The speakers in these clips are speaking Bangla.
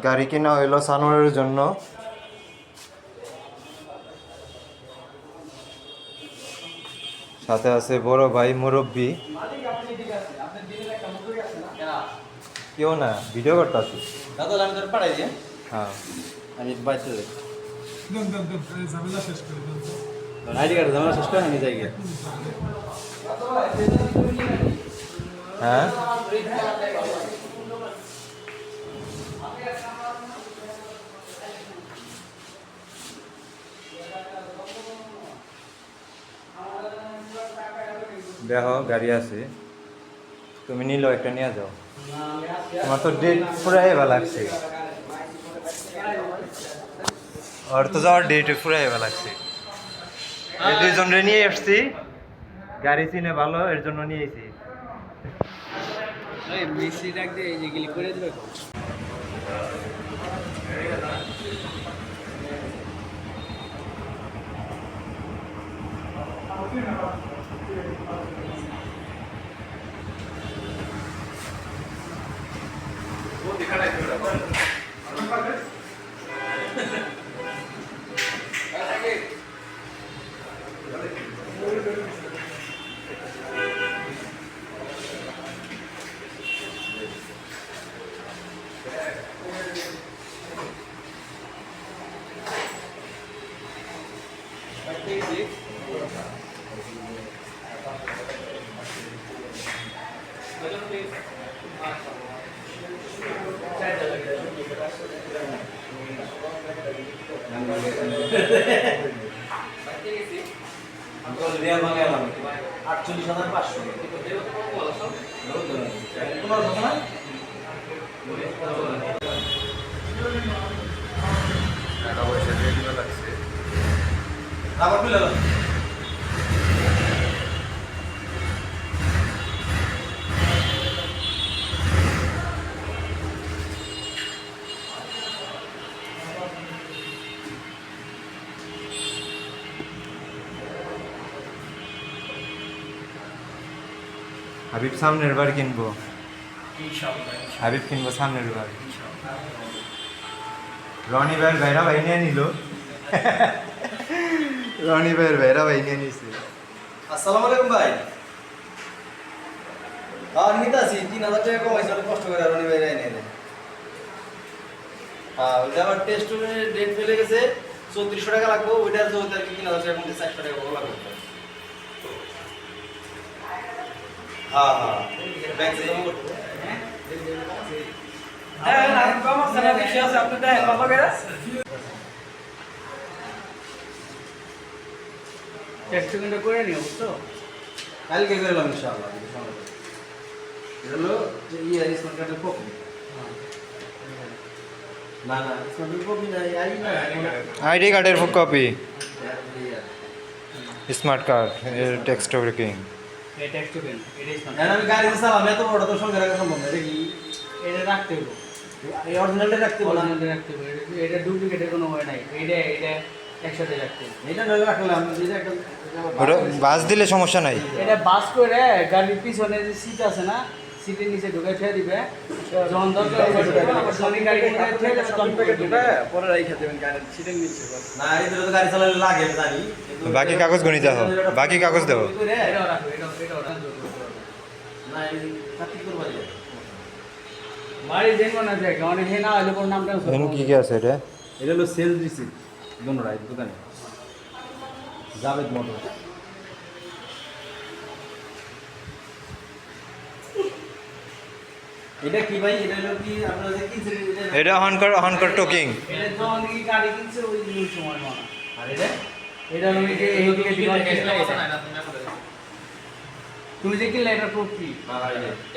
গাড়ি কিনা হইলো সানোয়ারের জন্য। সাথে আছে বড় ভাই মুরব্বী। কেউ না, ভিডিও করতে আছি। দাদা আমি তোর পাঠাই দিয়ে হ্যাঁ, আমি বাইতে যাই আইডি কার্ড ঝামেলা শেষ করে আমি যাই গিয়ে হ্যাঁ দেখো গাড়ি আছে, তুমি নিলো একটা নিয়ে যাও। তোমার তো ডেট পুরাই ভালো লাগছে, আর তো যাওয়ার ডেট পুরাই ভালো লাগছে। এই দুইজনরে নিয়ে এসছি, গাড়ি চিনে ভালো এর জন্য নিয়েছি। মিস্ত্রি ডাক দিয়ে এই যে গিলি করে দিবে রিয়াল বাংলাম 48,500 টাকা পয়সা দিয়ে দিবে লাগছে। আবার খুলে দাও হাবিব সামনের বার কিনবো, ইনশাআল্লাহ হাবিব কিনবো সামনের বার। রনি ভাইয়ের ভাইরা ভাই নিয়ে নিল, রনি ভাইয়ের ভাইরা ভাই নিয়ে নিছে। আসসালামু আলাইকুম ভাই নিতে আছি 3,000 টাকা কমাইছে অনেক কষ্ট করে রনি ভাই এনে এনে ওইটা আবার টেস্ট ডেট ফেলে গেছে 3400 টাকা লাগবে ওইটার জন্য আর কি 3,000 টাকা মধ্যে 400 টাকা করে লাগবে ব্যাংক থেকে জমা করতে করে নিও বুঝছো কালকে করলাম ইনশাআল্লাহ এটা হলো স্মার্ট কার্ডের কপি না স্মার্ট কার্ডের কপি না আইডি কার্ডের copy, smart card, text working. এই টেক্সট পেন এটাই স্মার্ট আমি গাড়ি চালাম এত বড় তো সঙ্গে রাখা সম্ভব না এটা কি এটা রাখতে হবে এই অরিজিনালটা রাখতে বলা অরিজিনালটা রাখতে হবে এটা ডুপ্লিকেটের কোনো ওয়ে নাই এটা একসাথে রাখতে হবে এটা নইলে রাখলাম এটা একটা ওটা বাস দিলে সমস্যা নাই। এটা বাস করে গাড়ির পিছনে যে সিট আছে না সিটের নিচে ঢুকে ঠেয়ে দিবে যখন দরকার হবে গাড়ি ঠেয়ে দেবে তখন থেকে ঢুকে পরে রাইখা দেবেন গাড়ি সিটের নিচে না এই দুটো তো গাড়ি চালালে লাগে জানি বাকি কাগজ গণিতে দাও, বাকি কাগজ দেবো। এটাও রাখো এটাও রাখো না এই কাটি করবা যায় বাড়ি দেখবো না দেখ অনেক হে না হলে কোনো নামটা এখন কি কি আছে এটা? এটা হলো সেলস রিসিপ্ট দোনোটাই দোকানে জাভেদ মোটর এটা কি ভাই এটা হলো কি আপনারা যে কিনছেন এটা হনকর টোকিং। এটা যখন কি গাড়ি কিনছে ওই সময় মনে আর এটা এটা আমি যে এইদিকে দিলাম তুমি যে কিনলে এটা প্রুফ কি হ্যাঁ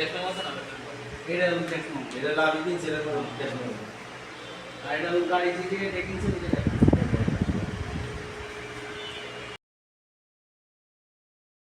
এটা আমি দেখো এটা লাভ কিনছে এটা তো ক্যাশ আর এটা গাড়ি থেকে কিনছে